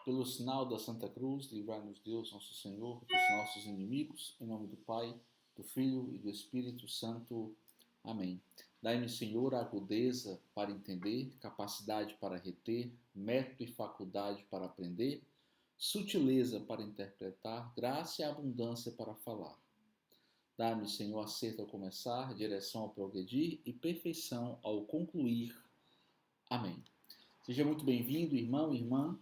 Pelo sinal da Santa Cruz, livrai-nos Deus, nosso Senhor, dos nossos inimigos, em nome do Pai, do Filho e do Espírito Santo. Amém. Dai-me, Senhor, a agudeza para entender, capacidade para reter, método e faculdade para aprender, sutileza para interpretar, graça e abundância para falar. Dá-me, Senhor, acerto ao começar, direção ao progredir e perfeição ao concluir. Amém. Seja muito bem-vindo, irmão e irmã,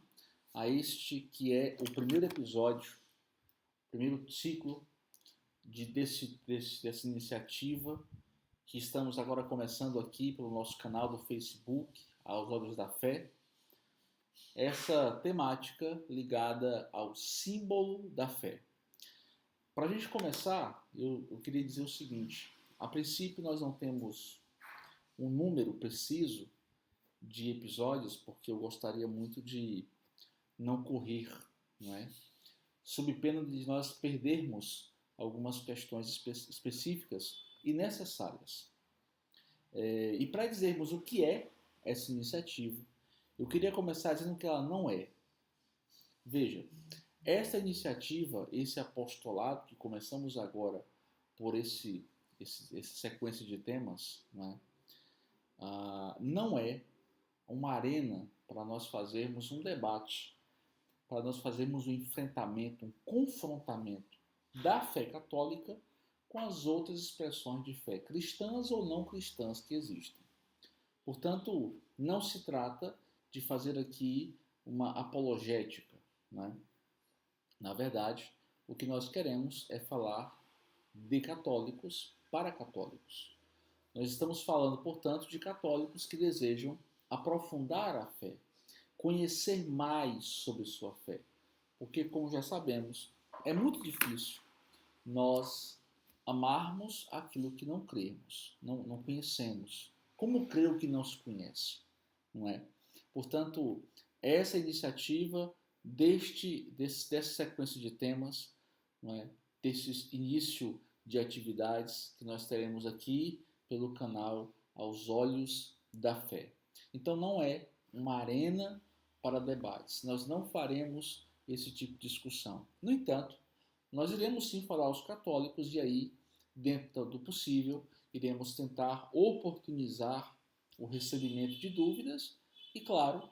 a este que é o primeiro episódio, primeiro ciclo dessa iniciativa que estamos agora começando aqui pelo nosso canal do Facebook, aos Olhos da Fé. Essa temática ligada ao símbolo da fé. Para a gente começar, eu queria dizer o seguinte: a princípio nós não temos um número preciso de episódios, porque eu gostaria muito de não correr, não é? Sob pena de nós perdermos algumas questões específicas e necessárias. E para dizermos o que é essa iniciativa, eu queria começar dizendo que ela não é. Veja, essa iniciativa, esse apostolado que começamos agora por essa sequência de temas, não é uma arena para nós fazermos um debate, para nós fazermos um enfrentamento, um confrontamento da fé católica com as outras expressões de fé, cristãs ou não cristãs que existem. Portanto, não se trata de fazer aqui uma apologética, né? Na verdade, o que nós queremos é falar de católicos para católicos. Nós estamos falando, portanto, de católicos que desejam aprofundar a fé, conhecer mais sobre sua fé. Porque, como já sabemos, é muito difícil nós amarmos aquilo que não cremos, não conhecemos. Como crer o que não se conhece? Não é? Portanto, essa iniciativa dessa sequência de temas, não é? Desse início de atividades que nós teremos aqui pelo canal Aos Olhos da Fé. Então não é uma arena para debates. Nós não faremos esse tipo de discussão. No entanto, nós iremos sim falar aos católicos e aí, dentro do possível, iremos tentar oportunizar o recebimento de dúvidas e, claro,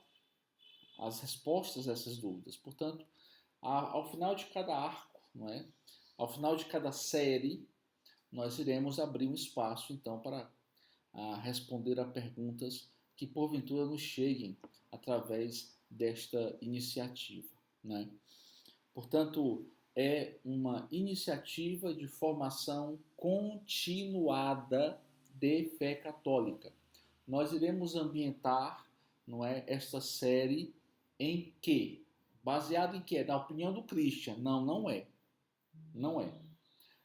as respostas a essas dúvidas. Portanto, ao final de cada arco, não é? Ao final de cada série, nós iremos abrir um espaço, então, para responder a perguntas que, porventura, nos cheguem através desta iniciativa, né? Portanto, é uma iniciativa de formação continuada de fé católica. Nós iremos ambientar, não é, esta série em que? Baseado em que? Na opinião do Christian. Não, não é. Não é.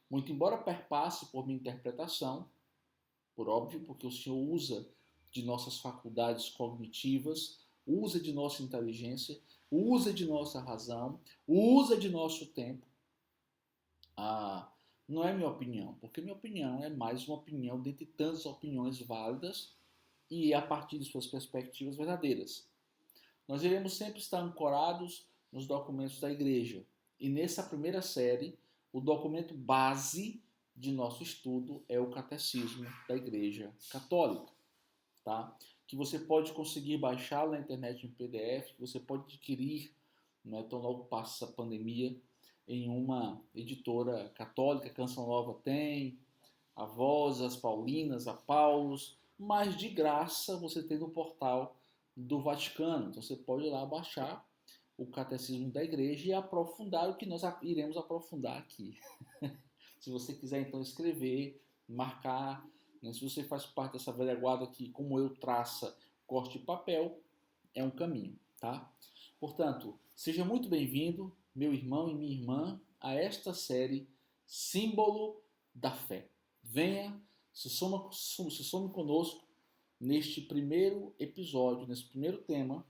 Muito embora perpasse por minha interpretação, por óbvio, porque o Senhor usa de nossas faculdades cognitivas, usa de nossa inteligência, usa de nossa razão, usa de nosso tempo. Não é minha opinião, porque minha opinião é mais uma opinião dentre tantas opiniões válidas e a partir de suas perspectivas verdadeiras. Nós iremos sempre estar ancorados nos documentos da Igreja. E nessa primeira série, o documento base de nosso estudo é o Catecismo da Igreja Católica, tá? Que você pode conseguir baixar na internet em PDF, que você pode adquirir, não é tão logo passa a pandemia, em uma editora católica. Canção Nova tem, a Voz, as Paulinas, a Paulus, mas de graça você tem no portal do Vaticano. Então você pode ir lá baixar o Catecismo da Igreja e aprofundar o que nós iremos aprofundar aqui. Se você quiser então escrever, marcar, né? Se você faz parte dessa velha guarda que, como eu, traça corte de papel, é um caminho, tá? Portanto, seja muito bem-vindo, meu irmão e minha irmã, a esta série Símbolo da Fé. Venha, se some conosco neste primeiro episódio, nesse primeiro tema,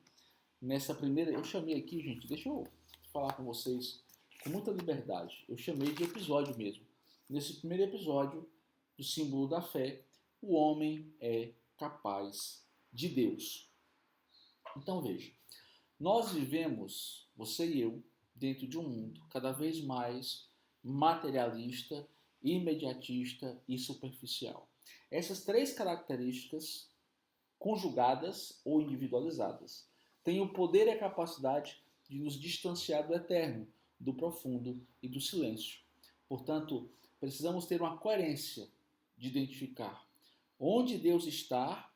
nessa primeira... Eu chamei aqui, gente, deixa eu falar com vocês com muita liberdade. Eu chamei de episódio mesmo. Nesse primeiro episódio do Símbolo da Fé, o homem é capaz de Deus. Então veja, nós vivemos você e eu, dentro de um mundo cada vez mais materialista, imediatista e superficial. Essas três características, conjugadas ou individualizadas, têm o poder e a capacidade de nos distanciar do eterno, do profundo e do silêncio. Portanto, precisamos ter uma coerência de identificar onde Deus está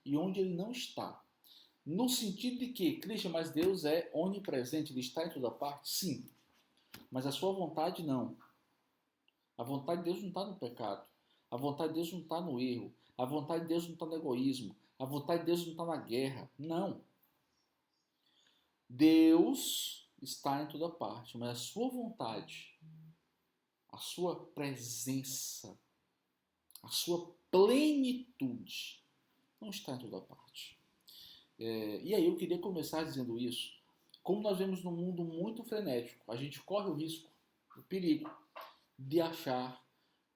e onde ele não está. No sentido de que, Cristo, mas Deus é onipresente, ele está em toda parte? Sim. Mas a sua vontade não. A vontade de Deus não está no pecado. A vontade de Deus não está no erro. A vontade de Deus não está no egoísmo. A vontade de Deus não está na guerra. Não. Deus está em toda parte, mas a sua vontade, a sua presença, a sua plenitude não está em toda parte. E aí eu queria começar dizendo isso. Como nós vemos num mundo muito frenético, a gente corre o risco, o perigo de achar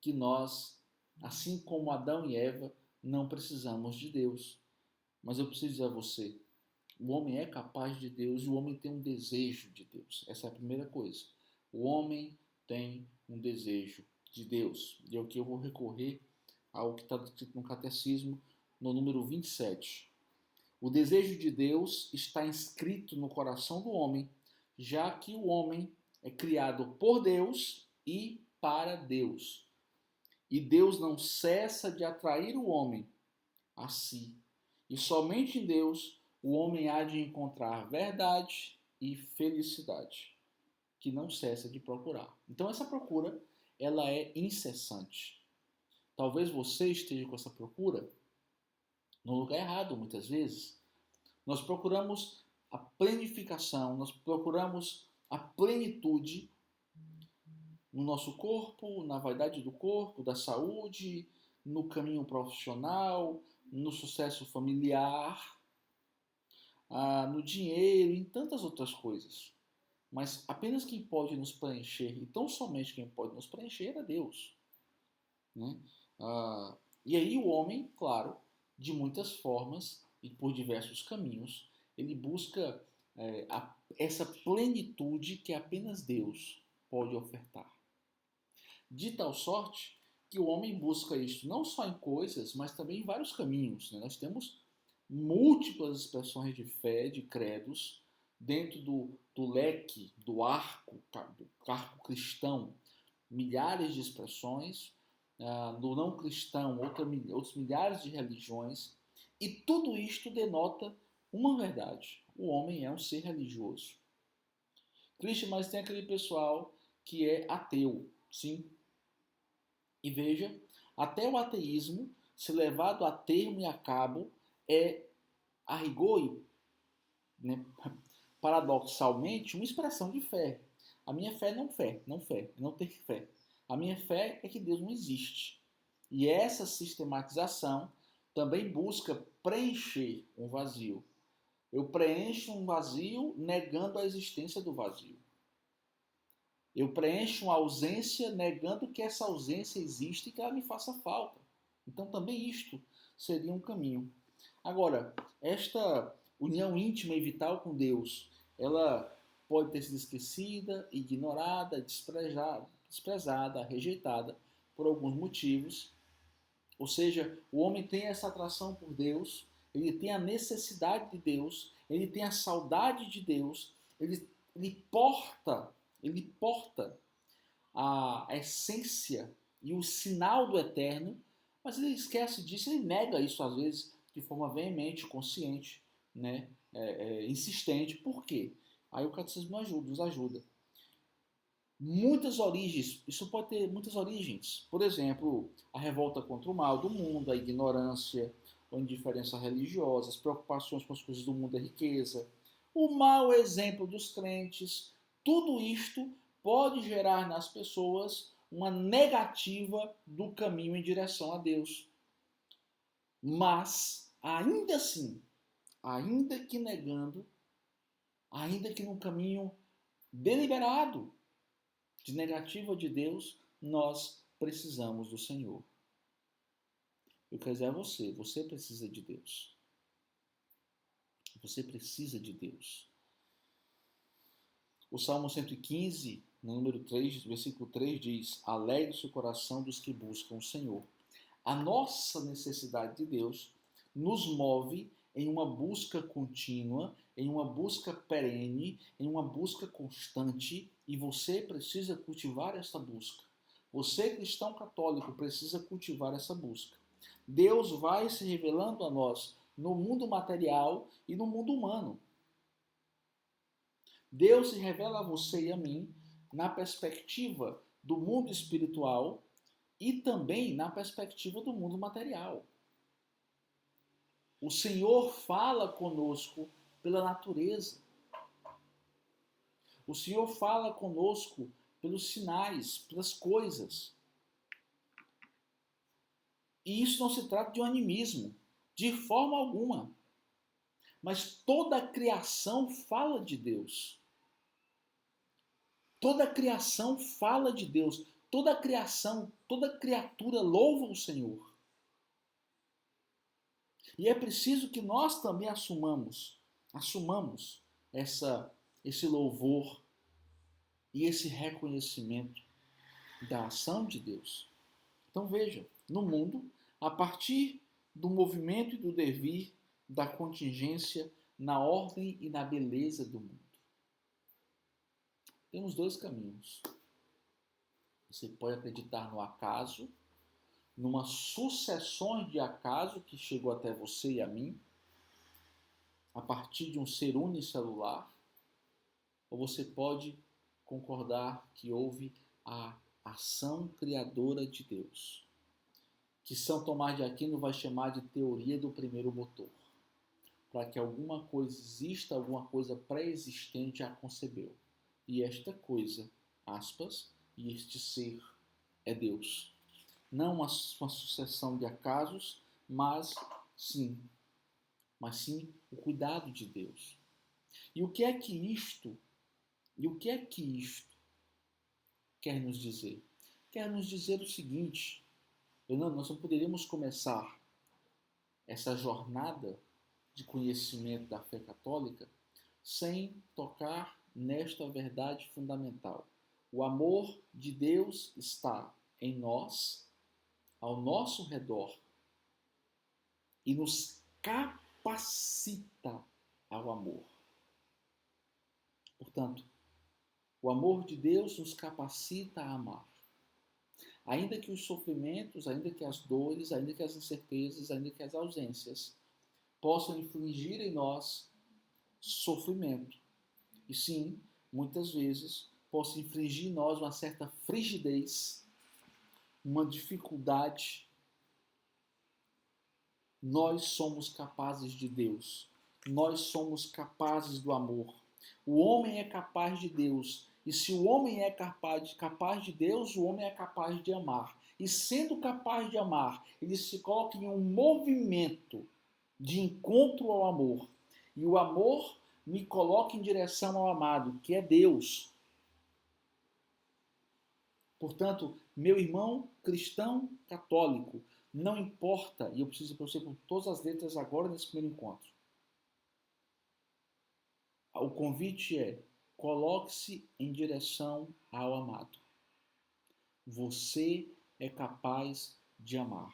que nós, assim como Adão e Eva, não precisamos de Deus. Mas eu preciso dizer a você, o homem é capaz de Deus e o homem tem um desejo de Deus. Essa é a primeira coisa. O homem tem um desejo de Deus. E é o que eu vou recorrer ao que está escrito no Catecismo, no número 27. O desejo de Deus está inscrito no coração do homem, já que o homem é criado por Deus e para Deus. E Deus não cessa de atrair o homem a si. E somente em Deus o homem há de encontrar verdade e felicidade, que não cessa de procurar. Então essa procura, ela é incessante. Talvez você esteja com essa procura no lugar errado, muitas vezes. Nós procuramos a planificação, nós procuramos a plenitude no nosso corpo, na vaidade do corpo, da saúde, no caminho profissional, no sucesso familiar, no dinheiro, em tantas outras coisas. Mas apenas quem pode nos preencher, e tão somente quem pode nos preencher, é Deus. Né? E aí o homem, claro, de muitas formas e por diversos caminhos, ele busca essa plenitude que apenas Deus pode ofertar. De tal sorte que o homem busca isso não só em coisas, mas também em vários caminhos. Né? Nós temos múltiplas expressões de fé, de credos, dentro do leque, do arco cristão, milhares de expressões, do não cristão, outros milhares de religiões, e tudo isto denota uma verdade: o homem é um ser religioso. Cristo, mas tem aquele pessoal que é ateu, sim. E veja, até o ateísmo, se levado a termo e a cabo, é, a rigor, né, paradoxalmente, uma expressão de fé. A minha fé, não ter fé. A minha fé é que Deus não existe. E essa sistematização também busca preencher um vazio. Eu preencho um vazio negando a existência do vazio. Eu preencho uma ausência negando que essa ausência existe e que ela me faça falta. Então também isto seria um caminho. Agora, esta união íntima e vital com Deus, ela pode ter sido esquecida, ignorada, desprezada, rejeitada por alguns motivos. Ou seja, o homem tem essa atração por Deus, ele tem a necessidade de Deus, ele tem a saudade de Deus, ele porta a essência e o sinal do eterno, mas ele esquece disso, ele nega isso às vezes de forma veemente, consciente, né? Insistente. Por quê? Aí o catecismo nos ajuda. Muitas origens, isso pode ter muitas origens. Por exemplo, a revolta contra o mal do mundo, a ignorância, a indiferença religiosa, as preocupações com as coisas do mundo, a riqueza, o mau exemplo dos crentes. Tudo isto pode gerar nas pessoas uma negativa do caminho em direção a Deus. Mas, ainda assim, ainda que negando, ainda que num caminho deliberado de negativa de Deus, nós precisamos do Senhor. Eu quero dizer a você, você precisa de Deus. Você precisa de Deus. O Salmo 115, no número 3, versículo 3, diz: alegre-se o coração dos que buscam o Senhor. A nossa necessidade de Deus nos move em uma busca contínua, em uma busca perene, em uma busca constante, e você precisa cultivar essa busca. Você, cristão católico, precisa cultivar essa busca. Deus vai se revelando a nós no mundo material e no mundo humano. Deus se revela a você e a mim na perspectiva do mundo espiritual e também na perspectiva do mundo material. O Senhor fala conosco pela natureza. O Senhor fala conosco pelos sinais, pelas coisas. E isso não se trata de um animismo, de forma alguma. Mas toda a criação fala de Deus. Toda a criação fala de Deus. Toda a criação, toda criatura louva o Senhor. E é preciso que nós também assumamos esse louvor e esse reconhecimento da ação de Deus. Então veja, no mundo, a partir do movimento e do devir, da contingência, na ordem e na beleza do mundo. Temos dois caminhos. Você pode acreditar no acaso, numa sucessão de acaso que chegou até você e a mim, a partir de um ser unicelular, ou você pode concordar que houve a ação criadora de Deus, que São Tomás de Aquino vai chamar de teoria do primeiro motor. Para que alguma coisa exista, alguma coisa pré-existente a concebeu. E esta coisa, aspas, e este ser é Deus. Não uma sucessão de acasos, mas sim o cuidado de Deus. E o que é que isto quer nos dizer? Quer nos dizer o seguinte: nós não poderíamos começar essa jornada de conhecimento da fé católica sem tocar nesta verdade fundamental. O amor de Deus está em nós, ao nosso redor, e nos capacita ao amor. Portanto, o amor de Deus nos capacita a amar. Ainda que os sofrimentos, ainda que as dores, ainda que as incertezas, ainda que as ausências possam infligir em nós sofrimento. E sim, muitas vezes, possam infligir em nós uma certa frigidez, uma dificuldade. Nós somos capazes de Deus. Nós somos capazes do amor. O homem é capaz de Deus. E se o homem é capaz de Deus, o homem é capaz de amar. E sendo capaz de amar, ele se coloca em um movimento de encontro ao amor. E o amor me coloca em direção ao amado, que é Deus. Portanto, meu irmão cristão católico, não importa, e eu preciso ir para você com todas as letras agora nesse primeiro encontro. O convite é: coloque-se em direção ao amado. Você é capaz de amar.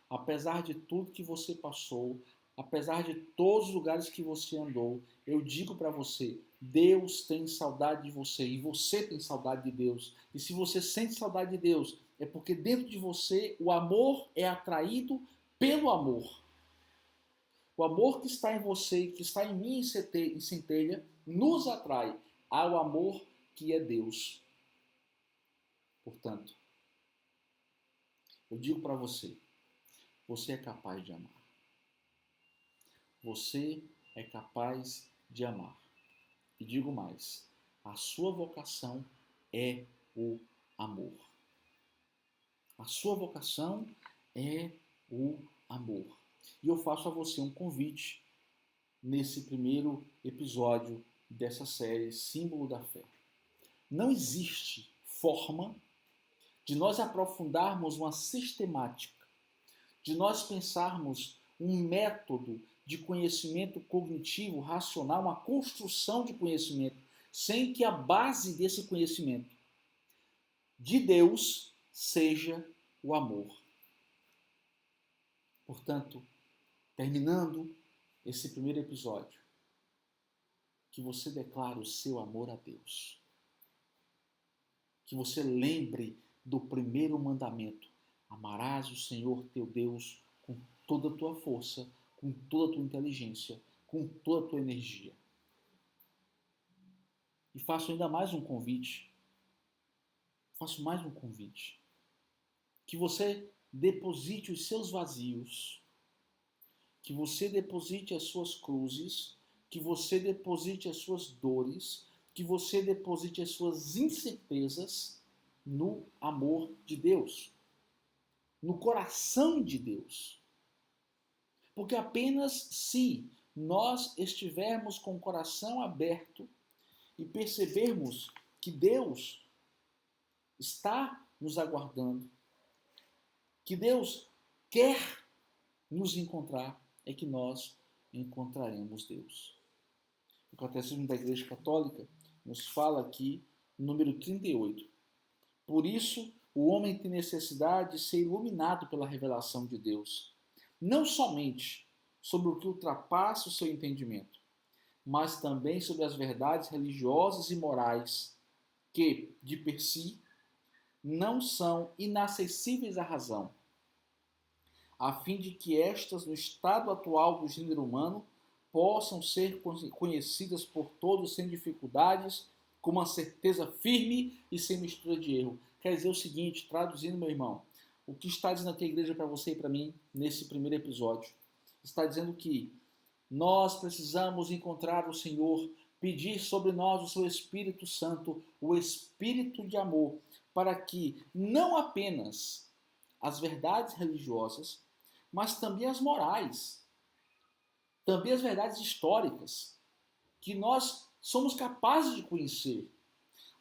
Apesar de tudo que você passou, apesar de todos os lugares que você andou, eu digo para você, Deus tem saudade de você e você tem saudade de Deus. E se você sente saudade de Deus, é porque dentro de você o amor é atraído pelo amor. O amor que está em você, que está em mim em centelha, nos atrai ao amor que é Deus. Portanto, eu digo para você, você é capaz de amar. Você é capaz de amar. E digo mais, a sua vocação é o amor. A sua vocação é o amor. E eu faço a você um convite nesse primeiro episódio dessa série Símbolo da Fé. Não existe forma de nós aprofundarmos uma sistemática, de nós pensarmos um método de conhecimento cognitivo, racional, uma construção de conhecimento, sem que a base desse conhecimento de Deus seja o amor. Portanto, terminando esse primeiro episódio, que você declare o seu amor a Deus. Que você lembre do primeiro mandamento: amarás o Senhor teu Deus com toda a tua força, com toda a tua inteligência, com toda a tua energia. E faço ainda mais um convite. Faço mais um convite. Que você deposite os seus vazios, que você deposite as suas cruzes, que você deposite as suas dores, que você deposite as suas incertezas no amor de Deus, no coração de Deus. Porque apenas se nós estivermos com o coração aberto e percebermos que Deus está nos aguardando, que Deus quer nos encontrar, é que nós encontraremos Deus. O Catecismo da Igreja Católica nos fala aqui, número 38. Por isso, o homem tem necessidade de ser iluminado pela revelação de Deus, não somente sobre o que ultrapassa o seu entendimento, mas também sobre as verdades religiosas e morais que, de per si, não são inacessíveis à razão, a fim de que estas, no estado atual do gênero humano, possam ser conhecidas por todos sem dificuldades, com uma certeza firme e sem mistura de erro. Quer dizer o seguinte, traduzindo, meu irmão, o que está dizendo aqui a igreja para você e para mim, nesse primeiro episódio, está dizendo que nós precisamos encontrar o Senhor, pedir sobre nós o seu Espírito Santo, o Espírito de amor, para que não apenas as verdades religiosas, mas também as morais, também as verdades históricas, que nós somos capazes de conhecer.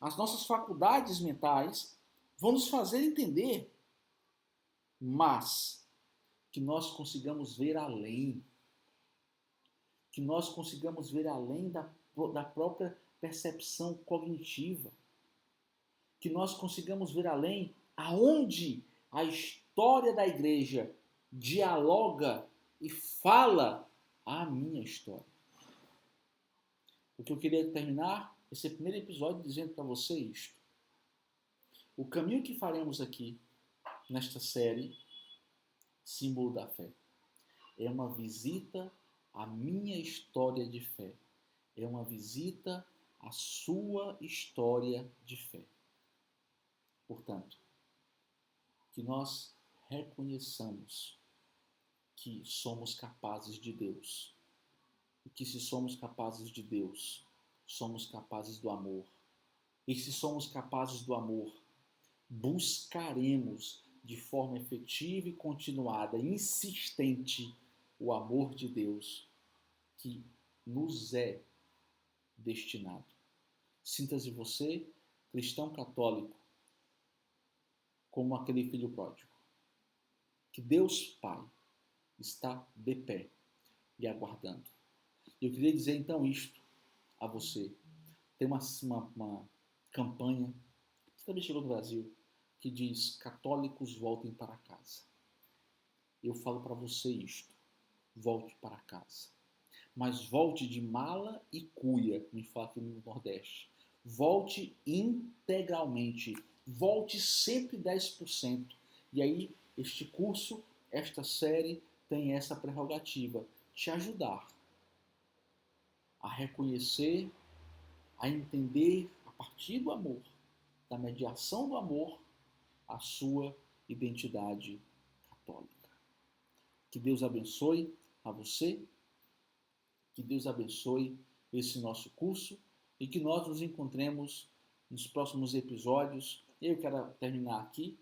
As nossas faculdades mentais vão nos fazer entender, mas que nós consigamos ver além, que nós consigamos ver além da própria percepção cognitiva, que nós consigamos ver além aonde a história da igreja dialoga e fala a minha história. Porque eu queria terminar esse primeiro episódio dizendo para você isto. O caminho que faremos aqui, nesta série, Símbolo da Fé, é uma visita à minha história de fé. É uma visita à sua história de fé. Portanto, que nós reconheçamos que somos capazes de Deus. E que se somos capazes de Deus, somos capazes do amor. E se somos capazes do amor, buscaremos de forma efetiva e continuada, insistente, o amor de Deus que nos é destinado. Sinta-se você, cristão católico, como aquele filho pródigo. Que Deus Pai está de pé e aguardando. Eu queria dizer então isto a você. Tem uma campanha que também chegou no Brasil, que diz: católicos voltem para casa. Eu falo para você isto: volte para casa. Mas volte de mala e cuia, como fala aqui no Nordeste. Volte integralmente. Volte sempre 10%. E aí, este curso, esta série, tem essa prerrogativa: te ajudar a reconhecer, a entender, a partir do amor, da mediação do amor, a sua identidade católica. Que Deus abençoe a você, que Deus abençoe esse nosso curso e que nós nos encontremos nos próximos episódios. Eu quero terminar aqui,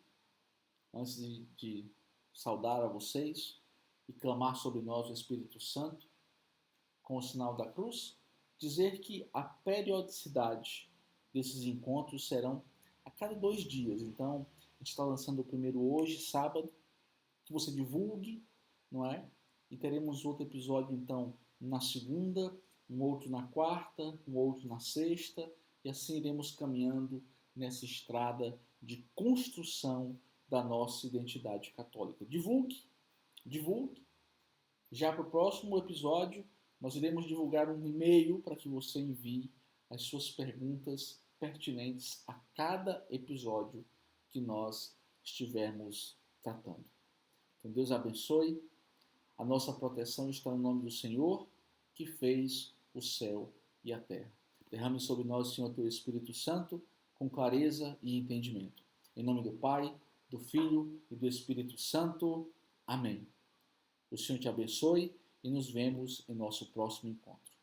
antes de saudar a vocês e clamar sobre nós o Espírito Santo, com o sinal da cruz, dizer que a periodicidade desses encontros serão a cada 2 dias. Então, a gente está lançando o primeiro hoje, sábado, que você divulgue, não é? E teremos outro episódio, então, na segunda, um outro na quarta, um outro na sexta, e assim iremos caminhando nessa estrada de construção da nossa identidade católica. Divulgue, divulgue. Já para o próximo episódio, nós iremos divulgar um e-mail para que você envie as suas perguntas pertinentes a cada episódio que nós estivermos tratando. Então, Deus abençoe. A nossa proteção está no nome do Senhor, que fez o céu e a terra. Derrame sobre nós, Senhor, teu Espírito Santo, com clareza e entendimento. Em nome do Pai, do Filho e do Espírito Santo. Amém. O Senhor te abençoe e nos vemos em nosso próximo encontro.